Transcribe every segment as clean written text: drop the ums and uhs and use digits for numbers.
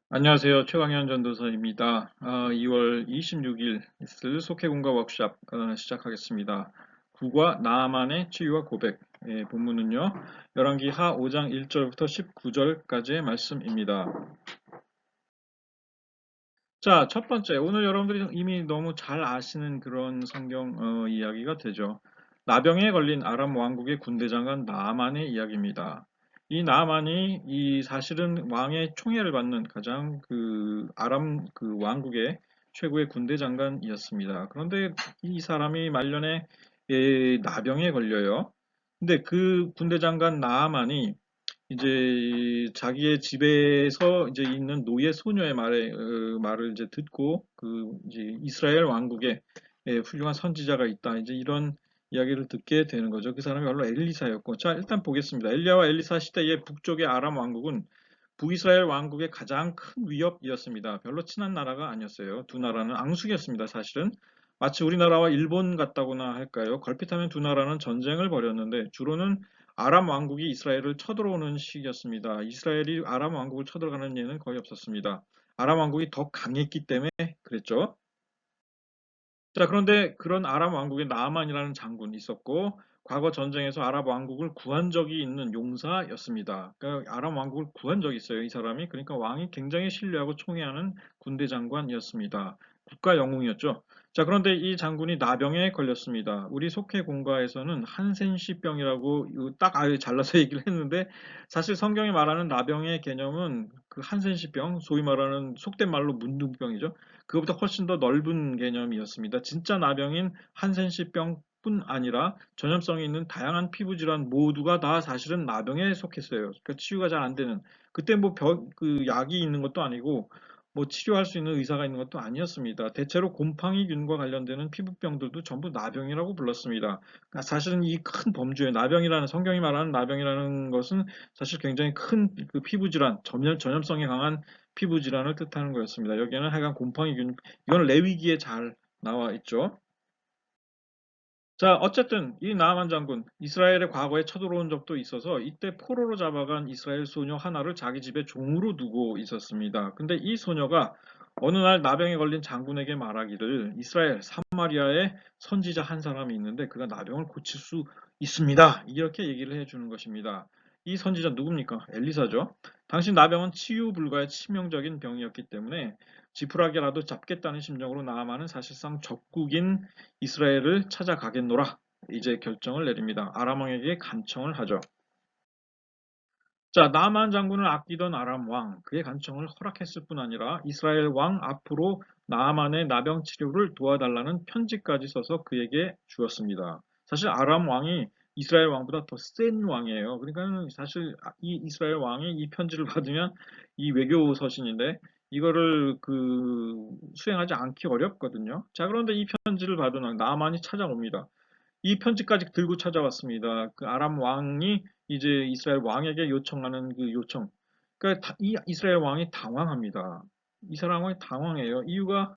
안녕하세요. 최광현 전도사입니다. 2월 26일 있을 속회공과 워크샵 시작하겠습니다. 구과 나아만의 치유와 고백. 본문은요. 열왕기하 5장 1절부터 19절까지의 말씀입니다. 자, 첫 번째. 오늘 여러분들이 이미 너무 잘 아시는 그런 성경 이야기가 되죠. 나병에 걸린 아람 왕국의 군대 장관 나아만의 이야기입니다. 이 나아만이 이 사실은 왕의 총애를 받는 가장 그 아람 그 왕국의 최고의 군대 장관이었습니다. 그런데 이 사람이 말년에 나병에 걸려요. 근데 그 군대 장관 나아만이 이제 자기의 집에서 이제 있는 노예 소녀의 말을 이제 듣고 그 이제 이스라엘 왕국에 훌륭한 선지자가 있다. 이제 이런 이야기를 듣게 되는 거죠. 그 사람이 바로 엘리사였고. 자, 일단 보겠습니다. 엘리야와 엘리사 시대의 북쪽의 아람 왕국은 북이스라엘 왕국의 가장 큰 위협이었습니다. 별로 친한 나라가 아니었어요. 두 나라는 앙숙이었습니다. 사실은. 마치 우리나라와 일본 같다고나 할까요? 걸핏하면 두 나라는 전쟁을 벌였는데 주로는 아람 왕국이 이스라엘을 쳐들어오는 시기였습니다. 이스라엘이 아람 왕국을 쳐들어가는 예는 거의 없었습니다. 아람 왕국이 더 강했기 때문에 그랬죠. 자, 그런데 그런 아람 왕국에 나아만이라는 장군이 있었고, 과거 전쟁에서 아랍 왕국을 구한 적이 있는 용사였습니다. 그러니까 아람 왕국을 구한 적이 있어요, 이 사람이. 그러니까 왕이 굉장히 신뢰하고 총애하는 군대 장관이었습니다. 국가 영웅이었죠. 자, 그런데 이 장군이 나병에 걸렸습니다. 우리 속해 공과에서는 한센시병이라고 딱 아예 잘라서 얘기를 했는데, 사실 성경이 말하는 나병의 개념은 그 한센시병, 소위 말하는 속된 말로 문둥병이죠. 그것보다 훨씬 더 넓은 개념이었습니다. 진짜 나병인 한센시병뿐 아니라 전염성이 있는 다양한 피부 질환 모두가 다 사실은 나병에 속했어요. 그러니까 치유가 잘 안 되는. 그때 뭐 그 약이 있는 것도 아니고 뭐 치료할 수 있는 의사가 있는 것도 아니었습니다. 대체로 곰팡이균과 관련되는 피부병들도 전부 나병이라고 불렀습니다. 그러니까 사실은 이 큰 범주의 나병이라는 성경이 말하는 나병이라는 것은 사실 굉장히 큰 그 피부 질환, 전염성이 강한 피부 질환을 뜻하는 거였습니다. 여기에는 하여간 곰팡이균, 이건 레위기에 잘 나와 있죠. 자, 어쨌든 이 나아만 장군, 이스라엘의 과거에 쳐들어온 적도 있어서 이때 포로로 잡아간 이스라엘 소녀 하나를 자기 집에 종으로 두고 있었습니다. 근데 이 소녀가 어느 날 나병에 걸린 장군에게 말하기를 이스라엘 사마리아에 선지자 한 사람이 있는데 그가 나병을 고칠 수 있습니다. 이렇게 얘기를 해주는 것입니다. 이 선지자 누굽니까? 엘리사죠. 당시 나병은 치유 불가의 치명적인 병이었기 때문에 지푸라기라도 잡겠다는 심정으로 나아만은 사실상 적국인 이스라엘을 찾아가겠노라 이제 결정을 내립니다. 아람 왕에게 간청을 하죠. 자, 나만 장군을 아끼던 아람 왕, 그의 간청을 허락했을 뿐 아니라 이스라엘 왕 앞으로 나만의 나병 치료를 도와달라는 편지까지 써서 그에게 주었습니다. 사실 아람 왕이 이스라엘 왕보다 더 센 왕이에요. 그러니까 사실 이 이스라엘 왕이 이 편지를 받으면 이 외교 서신인데 이거를 그 수행하지 않기 어렵거든요. 자, 그런데 이 편지를 받은 나만이 찾아옵니다. 이 편지까지 들고 찾아왔습니다. 그 아람 왕이 이제 이스라엘 왕에게 요청하는 그 요청. 그러니까 이 이스라엘 왕이 당황합니다. 이스라엘 왕이 당황해요. 이유가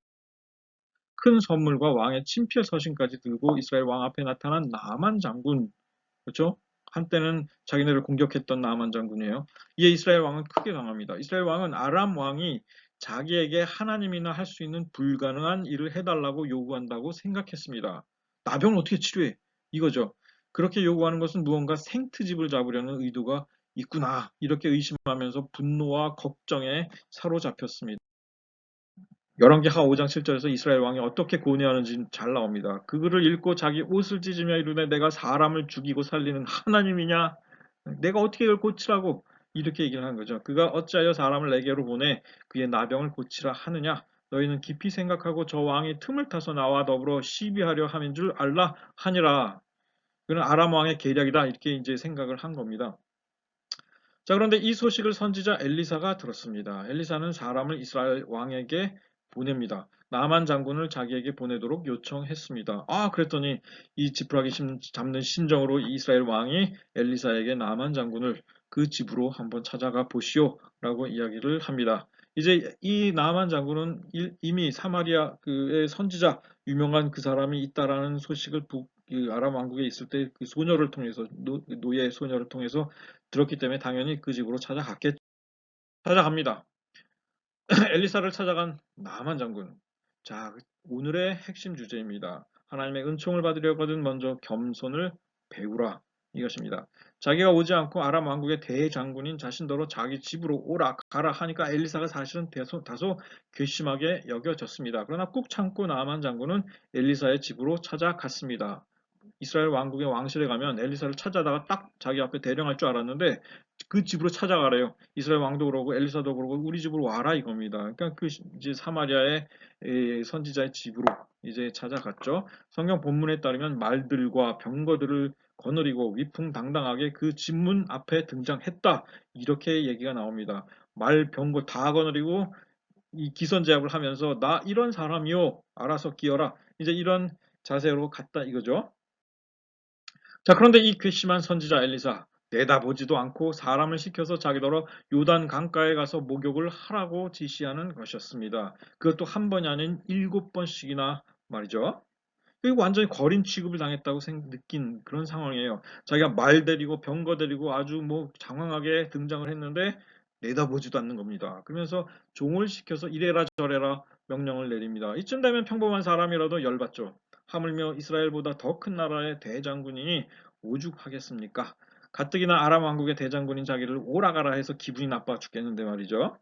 큰 선물과 왕의 친필 서신까지 들고 이스라엘 왕 앞에 나타난 나만 장군, 그렇죠? 한때는 자기네를 공격했던 나만 장군이에요. 이에 이스라엘 왕은 크게 당합니다. 이스라엘 왕은 아람 왕이 자기에게 하나님이나 할 수 있는 불가능한 일을 해달라고 요구한다고 생각했습니다. 나병을 어떻게 치료해? 이거죠. 그렇게 요구하는 것은 무언가 생트집을 잡으려는 의도가 있구나. 이렇게 의심하면서 분노와 걱정에 사로잡혔습니다. 열왕기하 5장 7절에서 이스라엘 왕이 어떻게 고뇌하는지 잘 나옵니다. 그 글을 읽고 자기 옷을 찢으며 이르되 내가 사람을 죽이고 살리는 하나님이냐? 내가 어떻게 이걸 고치라고? 이렇게 얘기를 하는 거죠. 그가 어찌하여 사람을 내게로 보내 그의 나병을 고치라 하느냐? 너희는 깊이 생각하고 저 왕이 틈을 타서 나와 더불어 시비하려 함인 줄 알라 하니라. 그는 아람 왕의 계략이다. 이렇게 이제 생각을 한 겁니다. 자, 그런데 이 소식을 선지자 엘리사가 들었습니다. 엘리사는 사람을 이스라엘 왕에게 보냅니다. 나만 장군을 자기에게 보내도록 요청했습니다. 아, 그랬더니 이 지푸라기 잡는 심정으로 이스라엘 왕이 엘리사에게 나만 장군을 그 집으로 한번 찾아가 보시오라고 이야기를 합니다. 이제 이 나만 장군은 이미 사마리아 그의 선지자 유명한 그 사람이 있다라는 소식을 그 아람 왕국에 있을 때 그 소녀를 통해서 노예 소녀를 통해서 들었기 때문에 당연히 그 집으로 찾아갑니다. 엘리사를 찾아간 나만 장군. 자, 오늘의 핵심 주제입니다. 하나님의 은총을 받으려거든 먼저 겸손을 배우라. 이것입니다. 자기가 오지 않고 아람 왕국의 대장군인 자신더러 자기 집으로 오라 가라 하니까 엘리사가 사실은 다소 괘씸하게 여겨졌습니다. 그러나 꾹 참고 나만 장군은 엘리사의 집으로 찾아갔습니다. 이스라엘 왕국의 왕실에 가면 엘리사를 찾아다가 딱 자기 앞에 대령할 줄 알았는데 그 집으로 찾아가래요. 이스라엘 왕도 그러고 엘리사도 그러고 우리 집으로 와라 이겁니다. 그러니까 그 이제 사마리아의 선지자의 집으로 이제 찾아갔죠. 성경 본문에 따르면 말들과 병거들을 거느리고 위풍당당하게 그 집문 앞에 등장했다. 이렇게 얘기가 나옵니다. 말, 병거 다 거느리고 이 기선제압을 하면서 나 이런 사람이요. 알아서 끼어라. 이제 이런 자세로 갔다 이거죠. 자, 그런데 이 괘씸한 선지자 엘리사 내다보지도 않고 사람을 시켜서 자기더러 요단 강가에 가서 목욕을 하라고 지시하는 것이었습니다. 그것도 한 번이 아닌 7번씩이나 말이죠. 그리고 완전히 거린 취급을 당했다고 느낀 그런 상황이에요. 자기가 말 데리고 병거 데리고 아주 뭐 장황하게 등장을 했는데 내다보지도 않는 겁니다. 그러면서 종을 시켜서 이래라 저래라 명령을 내립니다. 이쯤 되면 평범한 사람이라도 열받죠. 하물며 이스라엘보다 더 큰 나라의 대장군이니 오죽하겠습니까? 가뜩이나 아람 왕국의 대장군인 자기를 오라가라 해서 기분이 나빠 죽겠는데 말이죠.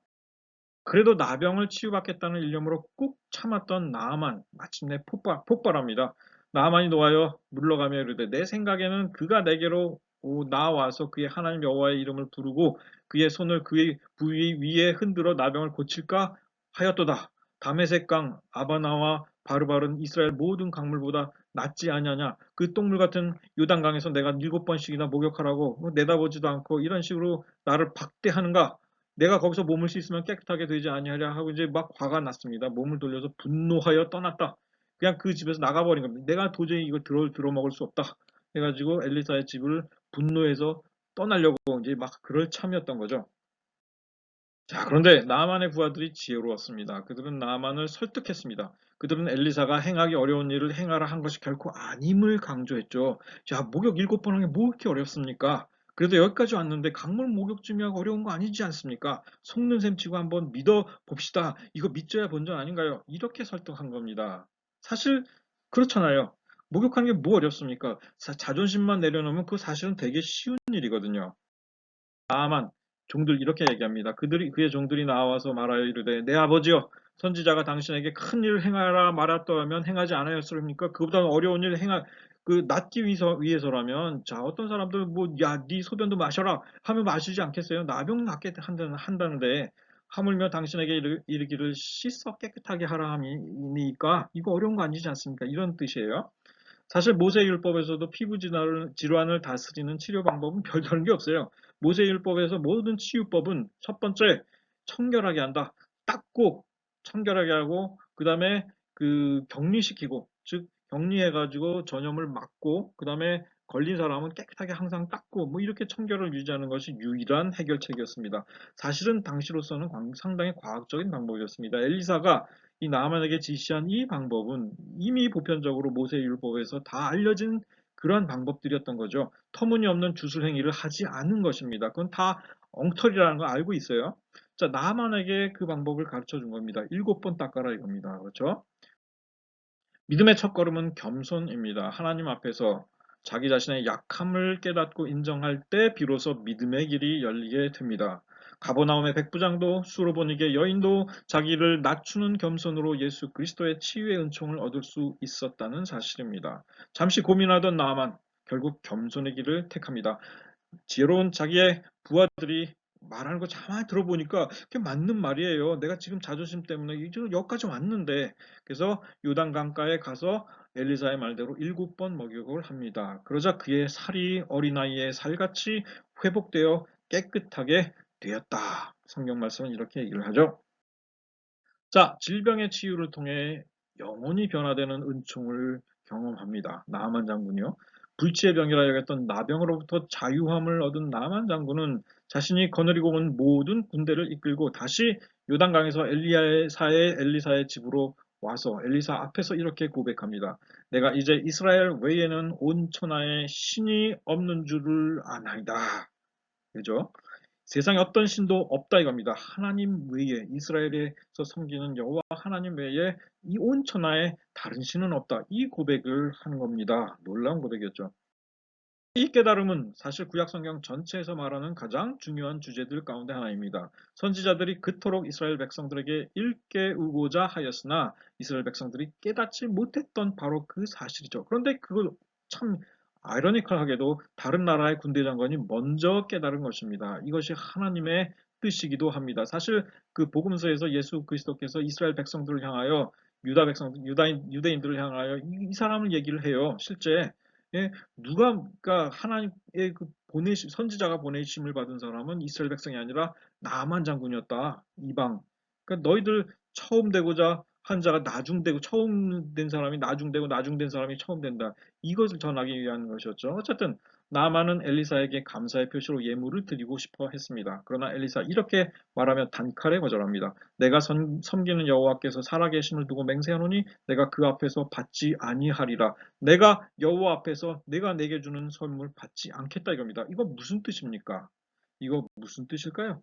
그래도 나병을 치유받겠다는 일념으로 꾹 참았던 나아만 마침내 폭발합니다. 나아만이 놓아여 물러가며 이르되 내 생각에는 그가 내게로 나와서 그의 하나님 여호와의 이름을 부르고 그의 손을 그의 부위 위에 흔들어 나병을 고칠까 하였도다. 다메섹강 아바나와 바르바른 이스라엘 모든 강물보다 낫지 아니하냐. 그 똥물 같은 요단강에서 내가 7번씩이나 목욕하라고 내다보지도 않고 이런 식으로 나를 박대하는가. 내가 거기서 몸을 씻으면 깨끗하게 되지 아니하랴 하고 이제 막 화가 났습니다. 몸을 돌려서 분노하여 떠났다. 그냥 그 집에서 나가버린 겁니다. 내가 도저히 이걸 들어먹을 수 없다. 해가지고 엘리사의 집을 분노해서 떠나려고 이제 막 그럴 참이었던 거죠. 자, 그런데 나만의 부하들이 지혜로웠습니다. 그들은 나만을 설득했습니다. 그들은 엘리사가 행하기 어려운 일을 행하라 한 것이 결코 아님을 강조했죠. 자, 목욕 7번 하는 게 뭐 이렇게 어렵습니까? 그래도 여기까지 왔는데 강물 목욕 좀 하고 어려운 거 아니지 않습니까? 속는 셈 치고 한번 믿어 봅시다. 이거 믿져야 본전 아닌가요? 이렇게 설득한 겁니다. 사실 그렇잖아요. 목욕하는 게 뭐 어렵습니까? 자존심만 내려놓으면 그거 사실은 되게 쉬운 일이거든요. 다만 종들 이렇게 얘기합니다. 그의 종들이 나와서 말하여 이르되 내 아버지여 선지자가 당신에게 큰 일을 행하라 말았더라면 행하지 않았으리까 그보다 어려운 일을 낫기 위해서라면 자 어떤 사람들 뭐 야 네 소변도 마셔라 하면 마시지 않겠어요? 나병 낫게 한다는데 하물며 당신에게 이르기를 씻어 깨끗하게 하라 함이니까 이거 어려운 거 아니지 않습니까? 이런 뜻이에요. 사실 모세율법에서도 피부 질환을 다스리는 치료 방법은 별다른 게 없어요. 모세율법에서 모든 치유법은 첫 번째 청결하게 한다. 닦고 청결하게 하고 그다음에 그 격리시키고 즉 격리해가지고 전염을 막고 그다음에 걸린 사람은 깨끗하게 항상 닦고 뭐 이렇게 청결을 유지하는 것이 유일한 해결책이었습니다. 사실은 당시로서는 상당히 과학적인 방법이었습니다. 엘리사가 이 나만에게 지시한 이 방법은 이미 보편적으로 모세율법에서 다 알려진 그러한 방법들이었던 거죠. 터무니없는 주술 행위를 하지 않은 것입니다. 그건 다 엉터리라는 걸 알고 있어요. 자, 나만에게 그 방법을 가르쳐 준 겁니다. 7번 닦아라 이겁니다. 그렇죠? 믿음의 첫걸음은 겸손입니다. 하나님 앞에서 자기 자신의 약함을 깨닫고 인정할 때 비로소 믿음의 길이 열리게 됩니다. 가버나움의 백부장도 수로보니게 여인도 자기를 낮추는 겸손으로 예수 그리스도의 치유의 은총을 얻을 수 있었다는 사실입니다. 잠시 고민하던 나아만 결국 겸손의 길을 택합니다. 지혜로운 자기의 부하들이 말하는 거 가만히 들어보니까 그게 맞는 말이에요. 내가 지금 자존심 때문에 여기까지 왔는데 그래서 요단 강가에 가서 엘리사의 말대로 7번 목욕을 합니다. 그러자 그의 살이 어린아이의 살같이 회복되어 깨끗하게 되었다. 성경 말씀은 이렇게 얘기를 하죠. 자, 질병의 치유를 통해 영혼이 변화되는 은총을 경험합니다. 나만 장군이요. 불치의 병이라 여겼던 나병으로부터 자유함을 얻은 나만 장군은 자신이 거느리고 온 모든 군대를 이끌고 다시 요단강에서 엘리사의 집으로 와서 엘리사 앞에서 이렇게 고백합니다. 내가 이제 이스라엘 외에는 온 천하에 신이 없는 줄을 아나이다. 그죠? 세상에 어떤 신도 없다 이겁니다. 하나님 외에 이스라엘에서 섬기는 여호와 하나님 외에 이 온 천하에 다른 신은 없다. 이 고백을 하는 겁니다. 놀라운 고백이었죠. 이 깨달음은 사실 구약 성경 전체에서 말하는 가장 중요한 주제들 가운데 하나입니다. 선지자들이 그토록 이스라엘 백성들에게 일깨우고자 하였으나 이스라엘 백성들이 깨닫지 못했던 바로 그 사실이죠. 그런데 그걸 참 아이러니컬하게도 다른 나라의 군대 장관이 먼저 깨달은 것입니다. 이것이 하나님의 뜻이기도 합니다. 사실 그 복음서에서 예수 그리스도께서 이스라엘 백성들을 향하여 유대인들을 향하여 이 사람을 얘기를 해요. 실제 예, 누가 그러니까 하나님의 그 보내심 선지자가 보내심을 받은 사람은 이스라엘 백성이 아니라 나만 장군이었다. 이방. 그러니까 너희들 처음 되고자 한 자가 나중되고 처음 된 사람이 나중되고 나중된 사람이 처음 된다. 이것을 전하기 위한 것이었죠. 어쨌든 나만은 엘리사에게 감사의 표시로 예물을 드리고 싶어 했습니다. 그러나 엘리사 이렇게 말하며 단칼에 거절합니다. 내가 섬기는 여호와께서 살아계심을 두고 맹세하노니 내가 그 앞에서 받지 아니하리라. 내가 여호와 앞에서 내가 내게 주는 선물 받지 않겠다 이겁니다. 이거 무슨 뜻입니까? 이거 무슨 뜻일까요?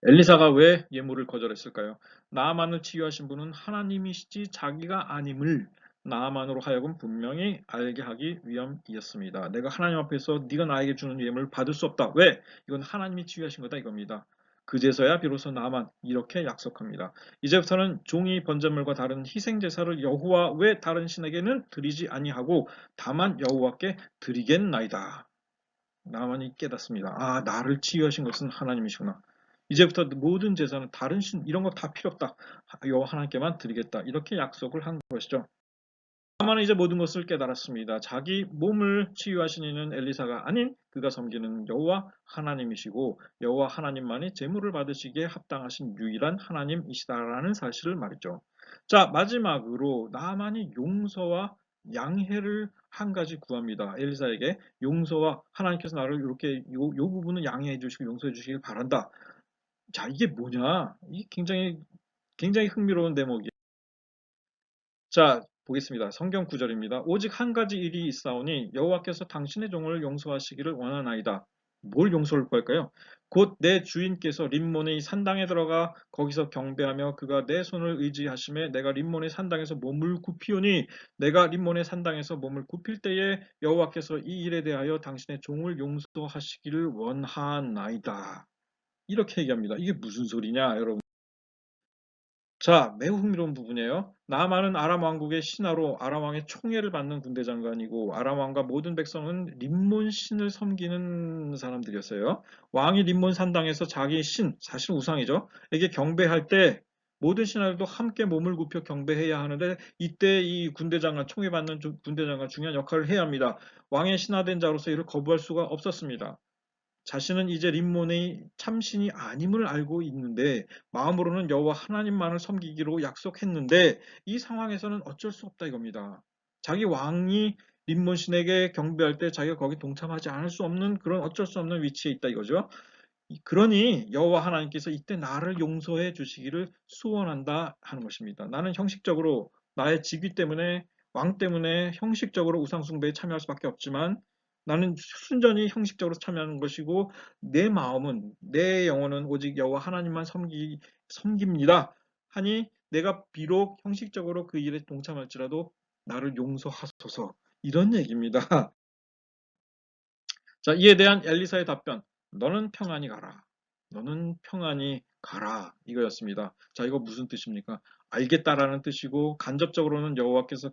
엘리사가 왜 예물을 거절했을까요? 나아만을 치유하신 분은 하나님이시지 자기가 아님을 나아만으로 하여금 분명히 알게 하기 위함이었습니다. 내가 하나님 앞에서 네가 나에게 주는 예물을 받을 수 없다. 왜? 이건 하나님이 치유하신 거다 이겁니다. 그제서야 비로소 나아만 이렇게 약속합니다. 이제부터는 종이 번제물과 다른 희생 제사를 여호와 왜 다른 신에게는 드리지 아니하고 다만 여호와께 드리겠나이다. 나만이 깨닫습니다. 아, 나를 치유하신 것은 하나님이시구나. 이제부터 모든 제사는 다른 신 이런 거 다 필요 없다. 여호와 하나님께만 드리겠다. 이렇게 약속을 한 것이죠. 나만은 이제 모든 것을 깨달았습니다. 자기 몸을 치유하신 이는 엘리사가 아닌 그가 섬기는 여호와 하나님이시고 여호와 하나님만이 제물을 받으시기에 합당하신 유일한 하나님이시다라는 사실을 말이죠. 자, 마지막으로 나만이 용서와 양해를 한 가지 구합니다. 엘리사에게 용서와 하나님께서 나를 이렇게 요 부분은 양해해 주시고 용서해 주시길 바란다. 자, 이게 뭐냐? 이게 굉장히 흥미로운 대목이에요. 자, 보겠습니다. 성경 구절입니다. 오직 한 가지 일이 있사오니 여호와께서 당신의 종을 용서하시기를 원하나이다. 뭘 용서를 구할까요? 곧 내 주인께서 림몬의 산당에 들어가 거기서 경배하며 그가 내 손을 의지하심에 내가 림몬의 산당에서 몸을 굽히오니 내가 림몬의 산당에서 몸을 굽힐 때에 여호와께서 이 일에 대하여 당신의 종을 용서하시기를 원하나이다. 이렇게 얘기합니다. 이게 무슨 소리냐, 여러분? 자, 매우 흥미로운 부분이에요. 나아만은 아람 왕국의 신하로 아람 왕의 총애를 받는 군대 장관이고 아람 왕과 모든 백성은 림몬 신을 섬기는 사람들이었어요. 왕이 림몬 산당에서 자기 신, 사실 우상이죠. 에게 경배할 때 모든 신하들도 함께 몸을 굽혀 경배해야 하는데 이때 이 군대 장관, 총애 받는 군대 장관 중요한 역할을 해야 합니다. 왕의 신하된 자로서 이를 거부할 수가 없었습니다. 자신은 이제 림몬의 참신이 아님을 알고 있는데 마음으로는 여호와 하나님만을 섬기기로 약속했는데 이 상황에서는 어쩔 수 없다 이겁니다. 자기 왕이 림몬 신에게 경배할 때 자기가 거기 동참하지 않을 수 없는 그런 어쩔 수 없는 위치에 있다 이거죠. 그러니 여호와 하나님께서 이때 나를 용서해 주시기를 소원한다 하는 것입니다. 나는 형식적으로 나의 직위 때문에 왕 때문에 형식적으로 우상 숭배에 참여할 수밖에 없지만 나는 순전히 형식적으로 참여하는 것이고 내 마음은 내 영혼은 오직 여호와 하나님만 섬깁니다. 하니 내가 비록 형식적으로 그 일에 동참할지라도 나를 용서하소서 이런 얘기입니다. 자, 이에 대한 엘리사의 답변. 너는 평안히 가라. 너는 평안히 가라. 이거였습니다. 자, 이거 무슨 뜻입니까? 알겠다라는 뜻이고 간접적으로는 여호와께서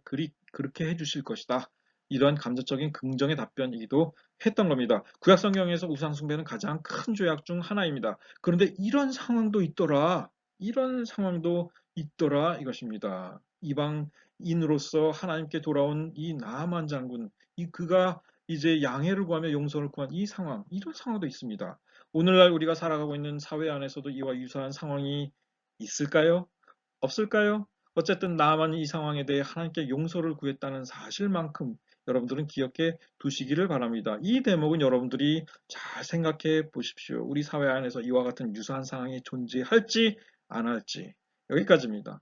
그렇게 해주실 것이다. 이러한 간접적인 긍정의 답변이기도 했던 겁니다. 구약 성경에서 우상 숭배는 가장 큰 죄악 중 하나입니다. 그런데 이런 상황도 있더라. 이런 상황도 있더라 이것입니다. 이방인으로서 하나님께 돌아온 이 나아만 장군, 그가 이제 양해를 구하며 용서를 구한 이 상황, 이런 상황도 있습니다. 오늘날 우리가 살아가고 있는 사회 안에서도 이와 유사한 상황이 있을까요? 없을까요? 어쨌든 나만이 이 상황에 대해 하나님께 용서를 구했다는 사실만큼 여러분들은 기억해 두시기를 바랍니다. 이 대목은 여러분들이 잘 생각해 보십시오. 우리 사회 안에서 이와 같은 유사한 상황이 존재할지 안 할지. 여기까지입니다.